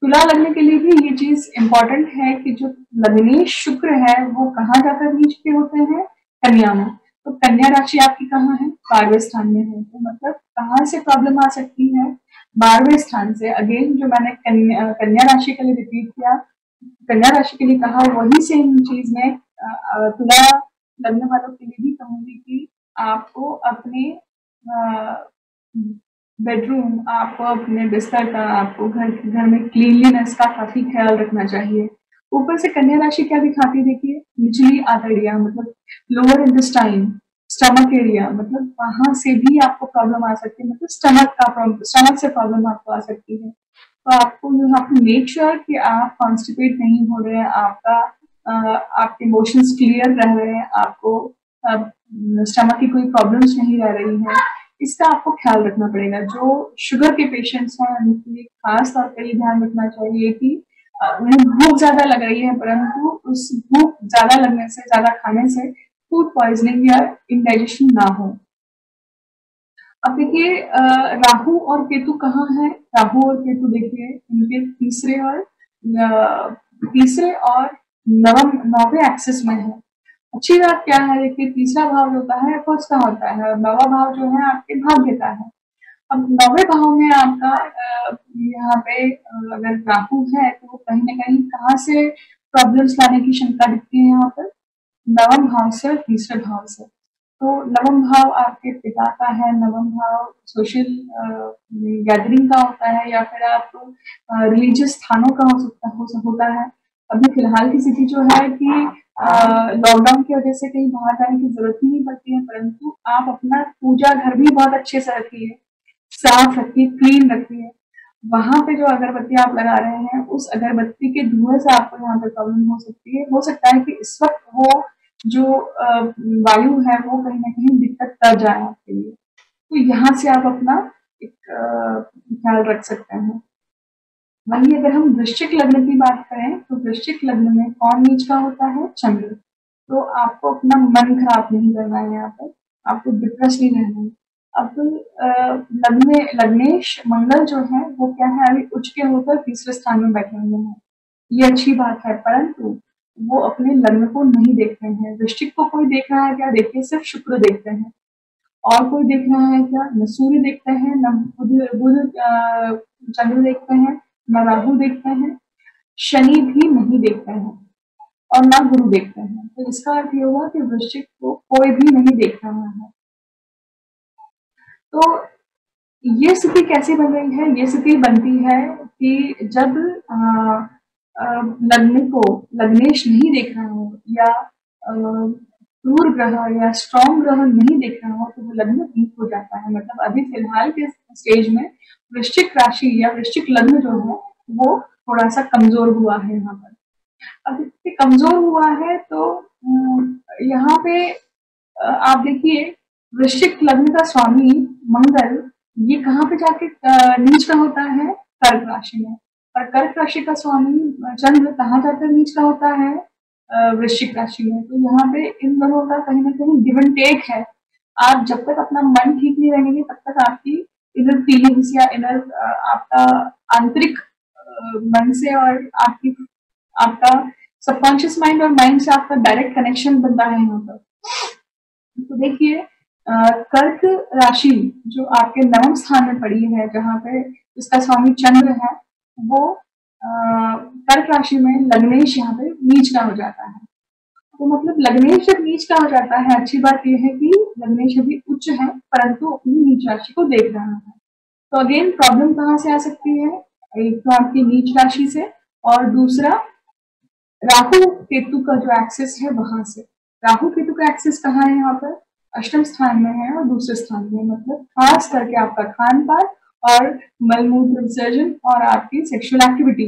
तुला लग्न के लिए भी ये चीज इंपॉर्टेंट है कि जो लग्नेश शुक्र है वो कहाँ जाकर नीच के होते हैं, कन्या में। तो कन्या राशि आपकी कहाँ है, 12वें स्थान में है। तो मतलब कहाँ से प्रॉब्लम आ सकती है, 12वें स्थान से। अगेन जो मैंने कन्या राशि के लिए रिपीट किया, कन्या राशि के लिए कहा, वही सेम चीज मैं तुला लग्न वालों के लिए भी कहूंगी कि आपको अपने बेडरूम, आपको अपने बिस्तर का, आपको घर में क्लीनलीनेस का काफी ख्याल रखना चाहिए। ऊपर से कन्या राशि क्या दिखाती है, देखिए निचली आंतड़ियां, मतलब लोअर इंटेस्टाइन, स्टमक एरिया, मतलब वहां से भी आपको प्रॉब्लम आ सकती है, मतलब स्टमक से प्रॉब्लम आपको आ सकती है। तो आपको you have to make sure कि आप कॉन्स्टिपेट नहीं हो रहे हैं, आपके इमोशंस क्लियर रह रहे हैं, आपको स्टमक की कोई प्रॉब्लम्स नहीं रह रही है। इसका आपको ख्याल रखना पड़ेगा। जो शुगर के पेशेंट्स हैं उनके लिए खास तौर पर ये ध्यान रखना चाहिए कि उन्हें भूख ज्यादा लग रही है, परंतु उस भूख ज्यादा लगने से, ज्यादा खाने से फूड पॉइजनिंग या इंडाइजेशन ना हो। अब देखिए राहु और केतु कहाँ है। राहु और केतु देखिए इनके तीसरे और नौवें एक्सिस में है। अच्छी बात क्या है, देखिए तीसरा भाव जो होता है वो उसका होता है, नौवां भाव जो है आपके भाग्य का है। अब 9वें भाव में आपका यहाँ पे अगर राहु है तो वो कहीं ना कहीं कहाँ से प्रॉब्लम्स लाने की क्षमता दिखती है यहाँ पर, नवम भाव से और तीसरे भाव से। तो नवम भाव आपके पिता का है, नवम भाव सोशल गैदरिंग का होता है, या फिर आप रिलीजियस स्थानों का होता है। अभी फिलहाल की स्थिति जो है कि लॉकडाउन की वजह से कहीं बाहर जाने की जरूरत ही नहीं पड़ती है, परंतु आप अपना पूजा घर भी बहुत अच्छे से रखिए, साफ रखिए, क्लीन रखिए। वहां पे जो अगरबत्ती आप लगा रहे हैं, उस अगरबत्ती के धुएं से आपको यहाँ पे प्रॉब्लम हो सकती है। हो सकता है कि इस वक्त वो जो वायु है वो कहीं ना कहीं दिक्कत कर जाए आपके लिए। तो यहाँ से आप अपना एक ख्याल रख सकते हैं। वही अगर हम वृश्चिक लग्न की बात करें तो वृश्चिक लग्न में कौन नीच का होता है, चंद्र। तो आपको अपना मन खराब नहीं करना है, यहाँ पर आपको डिप्रेस नहीं रहना है। अब लग्नेश मंगल जो है वो क्या है, अभी उच्च के होकर तीसरे स्थान में बैठे हुए हैं। ये अच्छी बात है, परंतु वो अपने लग्न को नहीं देख रहे हैं। वृश्चिक को कोई देख रहा है क्या, देखिए सिर्फ शुक्र देखते हैं, और कोई देख रहा है क्या, न सूर्य देखते हैं, न बुध चंद्र देखते हैं, न राहु देखते हैं, शनि भी नहीं देखते हैं, और ना गुरु देखते हैं। तो इसका अर्थ ये हुआ कि वृश्चिक को कोई भी नहीं देख रहा है। तो ये स्थिति कैसे बन रही है, ये स्थिति बनती है कि जब लग्नेश नहीं देख रहा हो, या क्रूर ग्रह या स्ट्रॉन्ग ग्रह नहीं देख रहा हो, तो वो लग्न वीक हो जाता है। मतलब अभी फिलहाल के स्टेज में वृश्चिक राशि या वृश्चिक लग्न जो है वो थोड़ा सा कमजोर हुआ है यहाँ पर। अब कमजोर हुआ है तो यहाँ पे आप देखिए वृश्चिक लग्न का स्वामी मंगल ये कहाँ पे जाके नीच का होता है, कर्क राशि में। और कर्क राशि का स्वामी चंद्र कहाँ जाकर नीच का होता है, वृश्चिक राशि में। तो यहाँ पे इन दोनों का कहीं ना कहीं गिव एंड टेक है। आप जब तक अपना मन ठीक नहीं रहेंगे तब तक आपकी इनर फीलिंग्स या इनर आपका आंतरिक मन से और आपका सबकॉन्शियस माइंड और माइंड से आपका डायरेक्ट कनेक्शन बनता है यहाँ पर। तो देखिए कर्क राशि जो आपके नवम स्थान में पड़ी है, जहाँ पे इसका स्वामी चंद्र है, वो कर्क राशि में लग्नेश यहाँ पे नीच का हो जाता है। तो मतलब लग्नेश जब नीच का हो जाता है, अच्छी बात यह है कि लग्नेश अभी उच्च है परंतु अपनी नीच राशि को देख रहा है। तो अगेन प्रॉब्लम कहाँ से आ सकती है? एक तो आपकी नीच राशि से, और दूसरा राहु केतु का जो एक्सेस है वहां से। राहु केतु का एक्सेस कहाँ है? यहाँ पर अष्टम स्थान में है और दूसरे स्थान में, मतलब खास करके आपका खान पान और मलमूत्र विसर्जन और आपकी सेक्सुअल एक्टिविटी,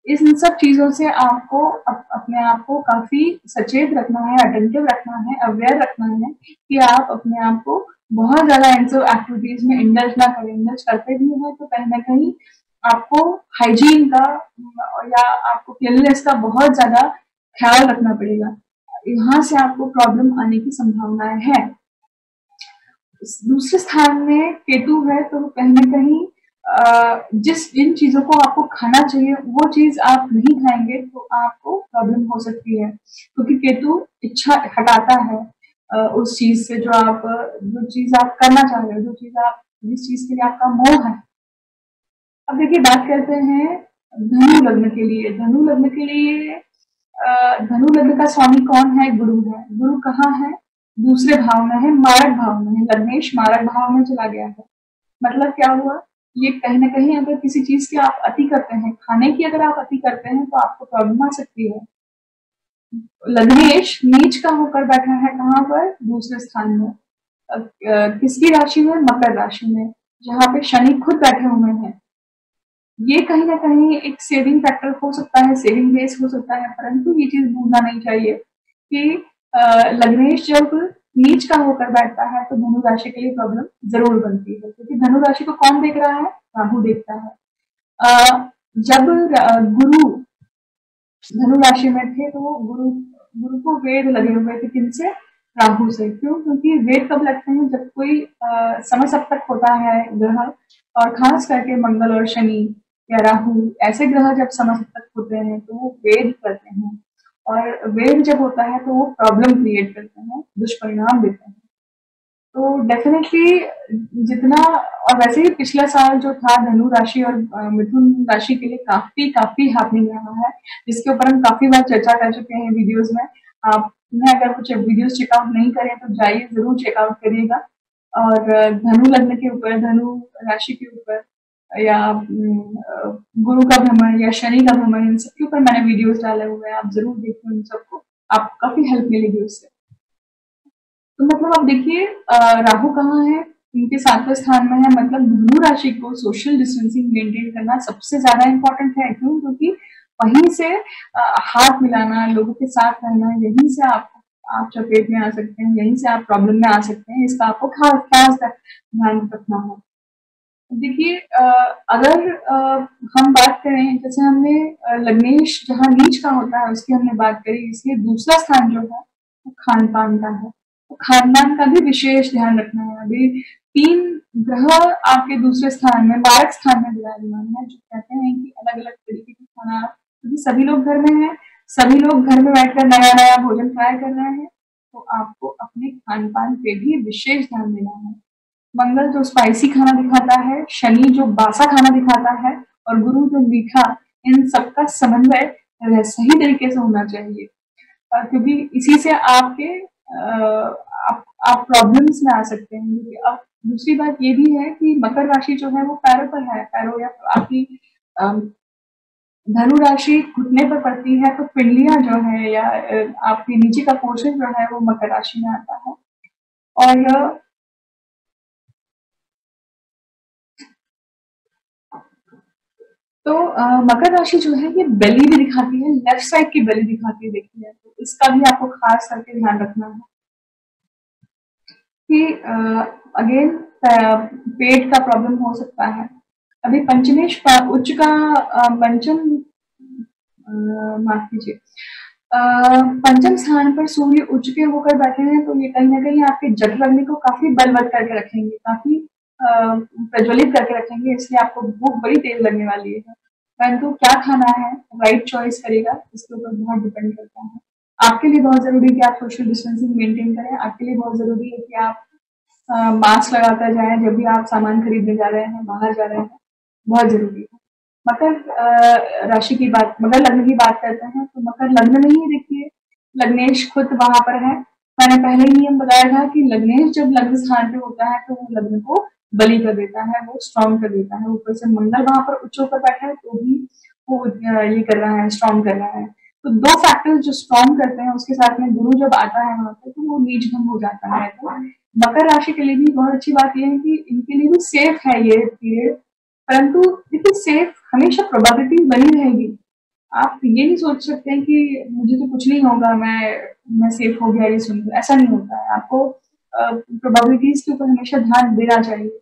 इन सब चीजों से आपको अपने आप को काफी सचेत रखना है, अटेंटिव रखना है, अवेयर रखना है कि आप अपने आप को बहुत ज्यादा इन सब एक्टिविटीज में इंडल्ज ना करें। इंडल्ज करते भी हैं तो कहीं ना कहीं आपको हाइजीन का या आपको क्लीनलीनेस का बहुत ज्यादा ख्याल रखना पड़ेगा। यहाँ से आपको प्रॉब्लम आने की संभावनाएं है। दूसरे स्थान में केतु है तो कहीं ना कहीं जिन चीजों को आपको खाना चाहिए वो चीज आप नहीं खाएंगे तो आपको प्रॉब्लम हो सकती है, क्योंकि केतु इच्छा हटाता है उस चीज से जो चीज आप करना चाह रहे हो, जिस चीज के लिए आपका मोह है। अब देखिए बात करते हैं धनु लग्न के लिए। धनु लग्न के लिए धनु लग्न का स्वामी कौन है? गुरु है। गुरु कहाँ है? दूसरे भाव में है, मारक भाव में है। लग्नेश मारक भाव में चला गया है। मतलब क्या हुआ? ये कहीं ना कहीं अगर किसी चीज की आप अति करते हैं, खाने की अगर आप अति करते हैं तो आपको प्रॉब्लम आ सकती है। लग्नेश नीच का होकर बैठा है कहाँ पर? दूसरे स्थान में। किसकी राशि में? मकर राशि में, जहाँ पे शनि खुद बैठे हुए हैं। ये कहीं ना कहीं एक सेविंग फैक्टर हो सकता है, सेविंग बेस हो सकता है, परंतु ये चीज भूलना नहीं चाहिए कि लग्नेश जब नीच का होकर बैठता है तो धनु राशि के लिए प्रॉब्लम जरूर बनती है, क्योंकि धनु राशि को कौन देख रहा है? राहु देखता है। जब गुरु धनु राशि में थे तो गुरु गुरु को वेद लगे हुए थे, किनसे? राहु से। क्यों? क्योंकि वेद कब लगते हैं? जब कोई समय सप्तक होता है ग्रह, और खास करके मंगल और शनि या राहु ऐसे ग्रह जब समय सप्तक होते हैं तो वो वेद करते हैं, और वेद जब होता है तो वो प्रॉब्लम क्रिएट करते हैं, दुष्परिणाम देते हैं। तो डेफिनेटली जितना, और वैसे ही पिछला साल जो था धनु राशि और मिथुन राशि के लिए काफी काफी हैपनिंग रहा है, जिसके ऊपर हम काफी बार चर्चा कर चुके हैं वीडियोस में। आपने अगर कुछ वीडियोस चेकआउट नहीं करें तो जाइए, जरूर चेकआउट करिएगा। और धनु लग्न के ऊपर, धनु राशि के ऊपर, या गुरु का भ्रमण या शनि का भ्रमण, इन सबके ऊपर मैंने वीडियोस डाले हुए हैं, आप जरूर देखिए उन सबको, आपको काफी हेल्प मिलेगी उससे। तो मतलब आप देखिए राहु कहाँ है? इनके 7वें स्थान में है। मतलब धनु राशि को सोशल डिस्टेंसिंग मेंटेन करना सबसे ज्यादा इंपॉर्टेंट है। क्यों? क्योंकि वहीं से हाथ मिलाना, लोगों के साथ रहना, यहीं से आप चपेट में आ सकते हैं, यहीं से आप प्रॉब्लम में आ सकते हैं। इसका आपको खास ध्यान रखना है। देखिए अगर हम बात करें, जैसे हमने लग्नेश जहाँ नीच का होता है उसकी हमने बात करी, इसलिए दूसरा स्थान जो है वो खान पान का है। तो खानदान का भी विशेष ध्यान रखना है। अभी 3 ग्रह आपके दूसरे स्थान में, मारक स्थान में विराजमान है, जो कहते हैं कि अलग अलग तरीके के खाना, क्योंकि सभी लोग घर में हैं, सभी लोग घर में बैठकर नया नया भोजन ट्राई कर रहे हैं, तो आपको अपने खान पान पे भी विशेष ध्यान देना है। मंगल जो स्पाइसी खाना दिखाता है, शनि जो बासा खाना दिखाता है, और गुरु जो मीठा, इन सबका समन्वय सही तरीके से होना चाहिए, क्योंकि इसी से आपके आप प्रॉब्लम्स में आ सकते हैं। अब दूसरी बात ये भी है कि मकर राशि जो है वो पैरों पर है, पैरों या आपकी धनु राशि घुटने पर पड़ती है, तो पिंडलियां जो है या आपके नीचे का पोर्शन जो है वो मकर राशि में आता है। और तो मकर राशि जो है ये बेली भी दिखाती है, लेफ्ट साइड की बेली दिखाती है, देखिए, तो इसका भी आपको खास करके ध्यान रखना है कि अगेन पेट का प्रॉब्लम हो सकता है। अभी पंचमेश उच्च का पंचम, माफ कीजिए, पंचम स्थान पर सूर्य उच्च के होकर बैठे हैं, तो ये कहीं ना कहीं आपके जठ अग्नि को काफी बलवत करके रखेंगे, काफी प्रज्वलित करके रखेंगे, इसलिए आपको भूख बड़ी तेज लगने वाली है। परंतु क्या खाना है, राइट चॉइस करेगा, इसके ऊपर बहुत डिपेंड करता है। आपके लिए बहुत जरूरी है कि आप सोशल डिस्टेंसिंग मेंटेन करें। आपके लिए बहुत जरूरी है कि आप मास्क लगाकर जाएं जब भी आप सामान खरीदने जा रहे हैं, बाहर जा रहे हैं, बहुत जरूरी है। मकर राशि की बात, मकर लग्न की बात करते हैं, तो मकर लग्न में ही देखिए लग्नेश खुद वहां पर है। मैंने पहले ही नियम बताया था कि लग्नेश जब लग्न स्थान पे होता है तो वो लग्न को बलि कर देता है, वो स्ट्रॉन्ग कर देता है। ऊपर से मंगल वहां पर उच्च होकर बैठा है तो भी वो ये कर रहा है, स्ट्रॉन्ग कर रहा है। तो दो फैक्टर्स जो स्ट्रॉन्ग करते हैं, उसके साथ में गुरु जब आता है वहां पर तो वो नीच भंग हो जाता है। तो मकर राशि के लिए भी बहुत अच्छी बात यह है कि इनके लिए भी सेफ है ये पीरियड। परंतु देखिए, सेफ हमेशा प्रोबेबिलिटी बनी रहेगी। आप ये नहीं सोच सकते हैं कि मुझे तो कुछ नहीं होगा, मैं सेफ हो गया ये सुनकर, ऐसा नहीं होता है। आपको प्रोबेबिलिटीज के ऊपर हमेशा ध्यान देना चाहिए।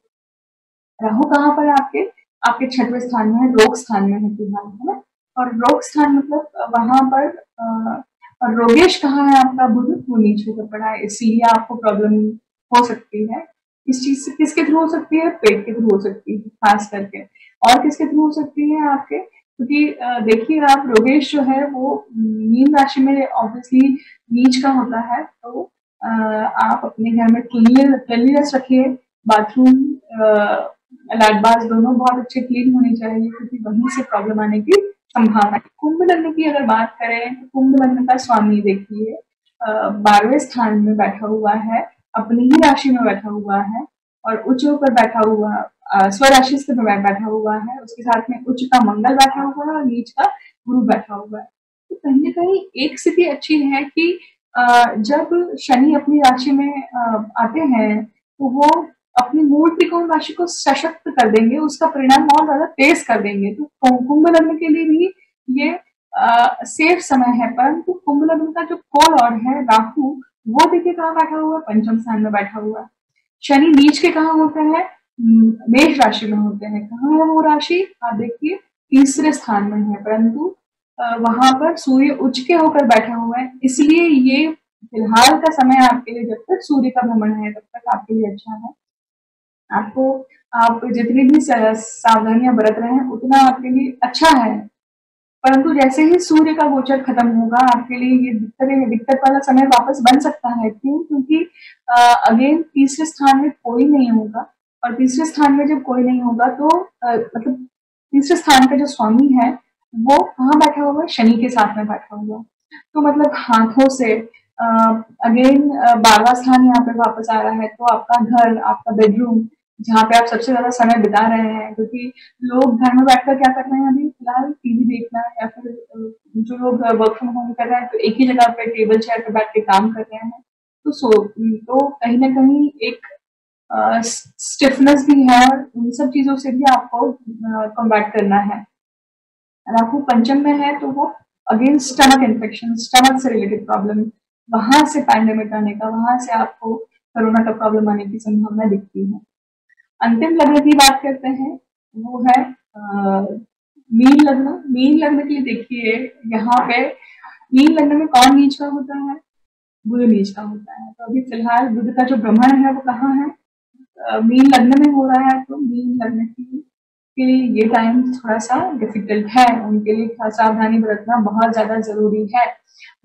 राहु कहाँ पर है आपके? आपके छठवें स्थान में है, रोग स्थान में है फिलहाल, है ना। और रोग स्थान मतलब वहां पर और रोगेश कहाँ है आपका? बुध, वो नीचे होकर पड़ा है, इसीलिए आपको प्रॉब्लम हो सकती है। इस चीज से किसके थ्रू हो सकती है? पेट के थ्रू हो सकती है खास करके। और किसके थ्रू हो सकती है आपके? क्योंकि देखिए, आप रोगेश जो है वो मीन राशि में ऑब्वियसली नीच का होता है। तो आप अपने घर में क्लीनलीनेस रखिए। बाथरूम, लैट बाथ दोनों बहुत अच्छे क्लीन होने चाहिए, क्योंकि वहीं से प्रॉब्लम आने की संभावना है। कुंभ लग्न की अगर बात करें तो कुंभ लग्न का स्वामी देखिए 12वें स्थान में बैठा हुआ है, अपनी ही राशि में बैठा हुआ है, और उच्च पर बैठा हुआ, स्वराशि से बैठा हुआ है। उसके साथ में उच्च का मंगल बैठा हुआ है और नीच का गुरु बैठा हुआ है। तो कहीं ना कहीं एक स्थिति अच्छी है कि जब शनि अपनी राशि में आते हैं तो वो अपनी मूल त्रिकोण राशि को सशक्त कर देंगे, उसका परिणाम और ज्यादा तेज कर देंगे। तो कुंभ लग्न के लिए भी ये सेफ समय है। परंतु कुंभ लग्न का जो को लॉर्ड है राहु, वो देखिए कहाँ बैठा हुआ है? पंचम स्थान में बैठा हुआ है। शनि नीच के कहाँ होते हैं? मेष राशि में होते हैं। कहाँ है वो राशि? आप देखिए तीसरे स्थान में है। परंतु वहां पर सूर्य उच्च के होकर बैठा हुआ है, इसलिए ये फिलहाल का समय आपके लिए, जब तक सूर्य का भ्रमण है तब तक आपके लिए अच्छा है। आपको, आप जितनी भी सावधानियां बरत रहे हैं उतना आपके लिए अच्छा है। परंतु जैसे ही सूर्य का गोचर खत्म होगा, आपके लिए ये दिक्कत वाला समय वापस बन सकता है। क्यों? क्योंकि अगेन तीसरे स्थान में कोई नहीं होगा, और तीसरे स्थान में जब कोई नहीं होगा तो मतलब तीसरे स्थान का जो स्वामी है वो कहाँ बैठा हुआ है? शनि के साथ में बैठा हुआ। तो मतलब हाथों से अगेन 12वां स्थान यहाँ पे वापस आ रहा है। तो आपका घर, आपका बेडरूम, जहाँ पे आप सबसे ज्यादा समय बिता रहे हैं, क्योंकि लोग घर में बैठकर क्या कर रहे हैं अभी फिलहाल? टीवी देखना, या फिर जो लोग वर्क फ्रॉम होम कर रहे हैं तो एक ही जगह पे टेबल चेयर पे बैठ के काम कर रहे हैं। तो कहीं ना कहीं एक स्टिफनेस भी है, और उन सब चीजों से भी आपको कॉम्बैट करना है। राहु पंचम में है तो वो अगेन स्टमक इन्फेक्शन, स्टमक से रिलेटेड प्रॉब्लम, वहां से पैंडेमिक आने का, वहां से आपको कोरोना का प्रॉब्लम आने की संभावना दिखती है। अंतिम लग्न की बात करते हैं, वो है मीन लग्न। मीन लग्न के लिए देखिए यहाँ पे मीन लग्न में कौन नीच का होता है? बुध नीच का होता है। तो अभी फिलहाल बुध का जो भ्रमण है वो कहाँ है? मीन लग्न में हो रहा है। तो मीन लग्न की के लिए ये टाइम थोड़ा सा डिफिकल्ट है, उनके लिए सावधानी बरतना बहुत ज्यादा जरूरी है,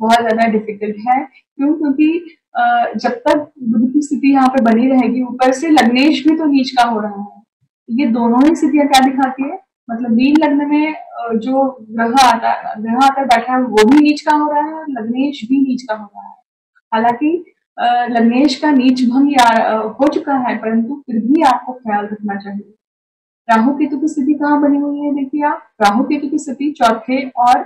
बहुत ज्यादा डिफिकल्ट है। क्यों? क्योंकि जब तक बुध की स्थिति यहाँ पे बनी रहेगी, ऊपर से लग्नेश भी तो नीच का हो रहा है। ये दोनों ही स्थितियां क्या दिखाती है? मतलब मीन लग्न में जो ग्रह आकर बैठा है वो भी नीच का हो रहा है, और लग्नेश भी नीच का हो रहा है। हालांकि लग्नेश का नीच भंग हो चुका है, परंतु फिर भी आपको ख्याल रखना चाहिए। राहु केतु की स्थिति कहाँ बनी हुई है? देखिए, आप राहु केतु की स्थिति चौथे और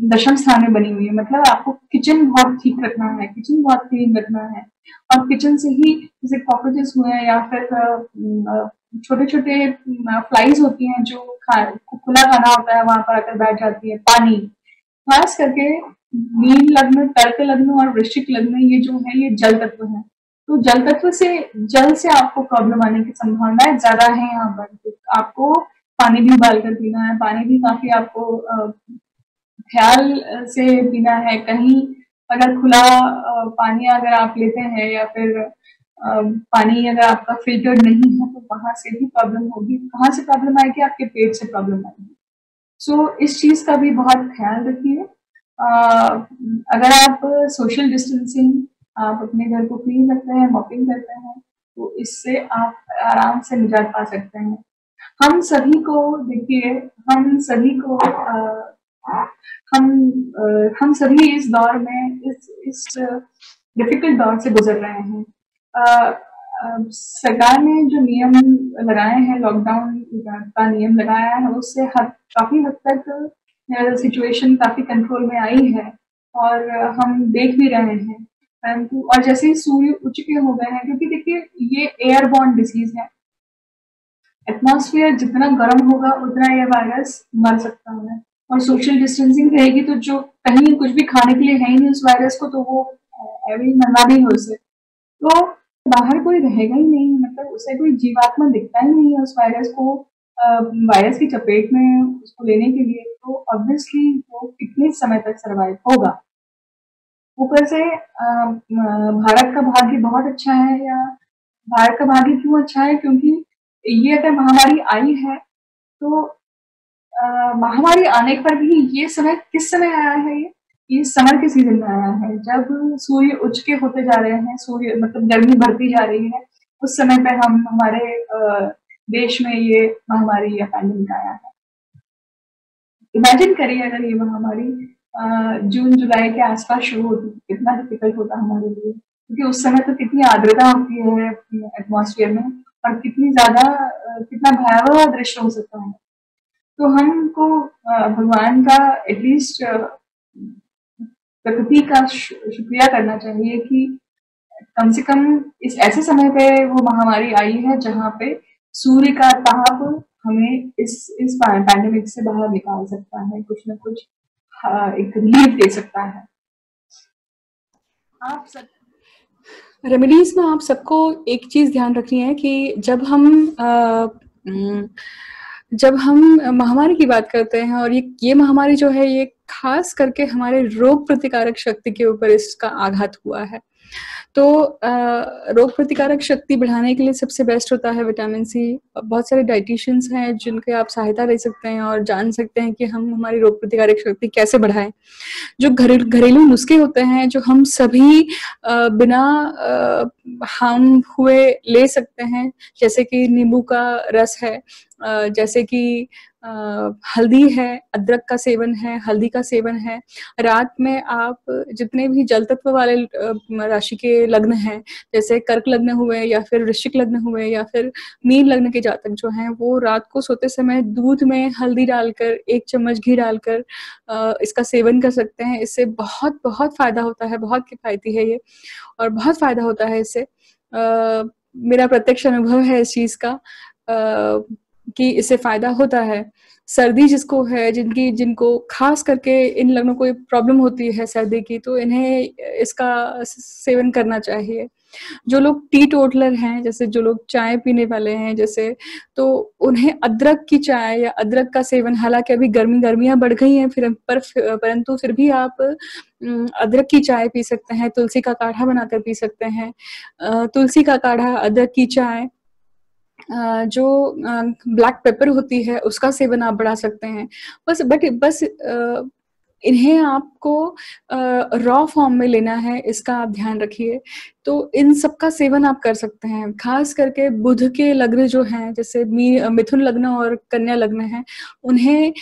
दशम स्थान में बनी हुई है। मतलब आपको किचन बहुत ठीक रखना है, किचन बहुत क्लीन रखना है, और किचन से ही जैसे कॉकरोचेस हुए हैं, या फिर छोटे छोटे फ्लाइज होती हैं जो खुला खाना होता है वहां पर आकर बैठ जाती है। पानी, खास करके मीन लग्न, कर्क लग्न और वृश्चिक लग्न, ये जो है ये जल तत्व है। तो जल तत्व से, जल से आपको प्रॉब्लम आने की संभावनाएं ज्यादा है यहाँ पर। तो आपको पानी भी उबाल कर पीना है, पानी भी काफी आपको ख्याल से पीना है। कहीं अगर खुला पानी अगर आप लेते हैं, या फिर पानी अगर आपका फिल्टर्ड नहीं है, तो वहां से भी प्रॉब्लम होगी। कहाँ से प्रॉब्लम आएगी? आपके पेट से प्रॉब्लम आएगी। सो इस चीज का भी बहुत ख्याल रखिए। अगर आप सोशल डिस्टेंसिंग, आप अपने घर को क्लीन रखते हैं, मॉपिंग करते हैं, तो इससे आप आराम से निजात पा सकते हैं। हम सभी को देखिए, हम सभी को हम सभी इस दौर में इस डिफिकल्ट दौर से गुजर रहे हैं। सरकार ने जो नियम लगाए हैं, लॉकडाउन का नियम लगाया है, उससे काफी हद तक सिचुएशन काफी कंट्रोल में आई है और हम देख भी रहे हैं। परंतु और जैसे ही सूर्य उच्च के हो गए हैं, क्योंकि देखिए ये एयरबॉर्न डिसीज है, एटमॉस्फेयर जितना गर्म होगा उतना ये वायरस मर सकता है। और सोशल डिस्टेंसिंग रहेगी तो जो कहीं कुछ भी खाने के लिए है ही नहीं उस वायरस को, तो वो अभी मरना भी हो उसे। तो बाहर कोई रहेगा ही नहीं, मतलब उसे कोई जीवात्मा दिखता ही नहीं है उस वायरस को, वायरस की चपेट में उसको लेने के लिए। तो ऑब्वियसली वो कितने समय तक सरवाइव होगा। ऊपर से भारत का भाग्य बहुत अच्छा है, या भारत का भाग्य क्यों अच्छा है, क्योंकि ये अगर महामारी आई है तो महामारी आने पर भी ये समय किस समय आया है, ये समर के सीजन में आया है, जब सूर्य उच्च के होते जा रहे हैं, सूर्य मतलब गर्मी बढ़ती जा रही है, उस समय पे हमारे देश में ये महामारी या पैंडेमिक आया है। इमेजिन करिए अगर ये महामारी जून जुलाई के आसपास शुरू होती, कितना डिफिकल्ट होता हमारे लिए, क्योंकि उस समय तो कितनी आर्द्रता होती है एटमॉस्फेयर में, और कितनी ज्यादा कितना भयावह दृश्य हो सकता है। तो हमको भगवान का एटलीस्ट प्रकृति का शुक्रिया करना चाहिए कि कम से कम इस ऐसे समय पे वो महामारी आई है जहाँ पे सूर्य का ताप हमें इस पैंडेमिक से बाहर निकाल सकता है, कुछ ना कुछ एक रिलीफ दे सकता है। आप सब रेमेडीज में आप सबको एक चीज ध्यान रखनी है कि जब हम महामारी की बात करते हैं, और ये महामारी जो है ये खास करके हमारे रोग प्रतिकारक शक्ति के ऊपर इसका आघात हुआ है। तो रोग प्रतिकारक शक्ति बढ़ाने के लिए सबसे बेस्ट होता है विटामिन सी। बहुत सारे डाइटिशियंस हैं जिनके आप सहायता ले सकते हैं और जान सकते हैं कि हम हमारी रोग प्रतिकारक शक्ति कैसे बढ़ाएं। जो घरेलू नुस्खे होते हैं जो हम सभी बिना हार्म हुए ले सकते हैं, जैसे कि नींबू का रस है, जैसे कि हल्दी है, अदरक का सेवन है, हल्दी का सेवन है। रात में आप जितने भी जल तत्व वाले राशि के लग्न हैं, जैसे कर्क लग्न हुए या फिर वृश्चिक लग्न हुए या फिर मीन लग्न के जातक जो हैं, वो रात को सोते समय दूध में हल्दी डालकर 1 चम्मच घी डालकर इसका सेवन कर सकते हैं। इससे बहुत बहुत फायदा होता है, बहुत किफायती है ये और बहुत फायदा होता है इससे। मेरा प्रत्यक्ष अनुभव है इस चीज का कि इससे फायदा होता है। सर्दी जिसको है, जिनको खास करके इन लग्नों को प्रॉब्लम होती है सर्दी की, तो इन्हें इसका सेवन करना चाहिए। जो लोग टी टोटलर हैं, जैसे जो लोग चाय पीने वाले हैं जैसे, तो उन्हें अदरक की चाय या अदरक का सेवन, हालांकि अभी गर्मियां बढ़ गई हैं परंतु फिर भी आप अदरक की चाय पी सकते हैं, तुलसी का काढ़ा बनाकर पी सकते हैं। तुलसी का काढ़ा, अदरक की चाय, जो ब्लैक पेपर होती है उसका सेवन आप बढ़ा सकते हैं। बस इन्हें आपको रॉ फॉर्म में लेना है, इसका आप ध्यान रखिए। तो इन सब का सेवन आप कर सकते हैं। खास करके बुध के लग्न जो हैं, जैसे मिथुन लग्न और कन्या लग्न है, उन्हें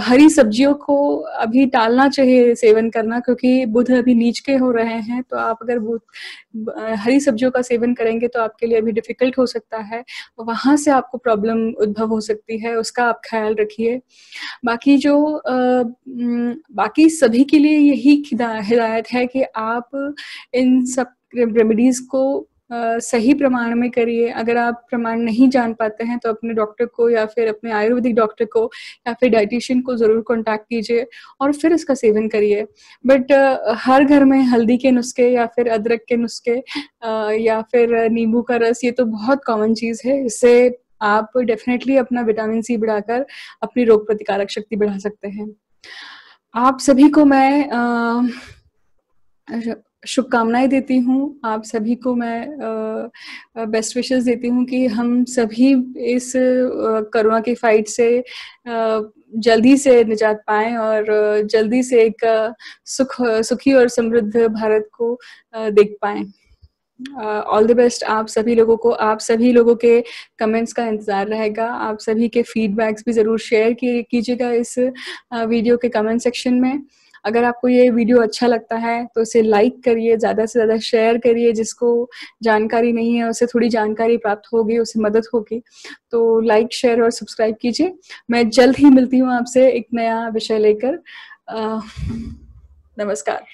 हरी सब्जियों को अभी टालना चाहिए सेवन करना, क्योंकि बुध अभी नीच के हो रहे हैं। तो आप अगर हरी सब्जियों का सेवन करेंगे तो आपके लिए अभी डिफिकल्ट हो सकता है, वहां से आपको प्रॉब्लम उद्भव हो सकती है, उसका आप ख्याल रखिए। बाकी सभी के लिए यही हिदायत है कि आप इन सब रेमेडीज को सही प्रमाण में करिए। अगर आप प्रमाण नहीं जान पाते हैं तो अपने डॉक्टर को या फिर अपने आयुर्वेदिक डॉक्टर को या फिर डाइटिशियन को जरूर कांटेक्ट कीजिए और फिर इसका सेवन करिए। बट हर घर में हल्दी के नुस्खे या फिर अदरक के नुस्खे या फिर नींबू का रस, ये तो बहुत कॉमन चीज है। इससे आप डेफिनेटली अपना विटामिन सी बढ़ाकर अपनी रोग प्रतिकारक शक्ति बढ़ा सकते हैं। आप सभी को मैं शुभकामनाएं देती हूँ। आप सभी को मैं बेस्ट विशेस देती हूँ कि हम सभी इस कोरोना की फाइट से जल्दी से निजात पाएं और जल्दी से एक सुखी और समृद्ध भारत को देख पाएं। ऑल द बेस्ट आप सभी लोगों को। आप सभी लोगों के कमेंट्स का इंतज़ार रहेगा। आप सभी के फीडबैक्स भी ज़रूर शेयर कीजिएगा इस वीडियो के कमेंट सेक्शन में। अगर आपको ये वीडियो अच्छा लगता है तो इसे लाइक करिए, ज़्यादा से ज़्यादा शेयर करिए। जिसको जानकारी नहीं है उसे थोड़ी जानकारी प्राप्त होगी, उसे मदद होगी। तो लाइक, शेयर और सब्सक्राइब कीजिए। मैं जल्द ही मिलती हूँ आपसे एक नया विषय लेकर। नमस्कार।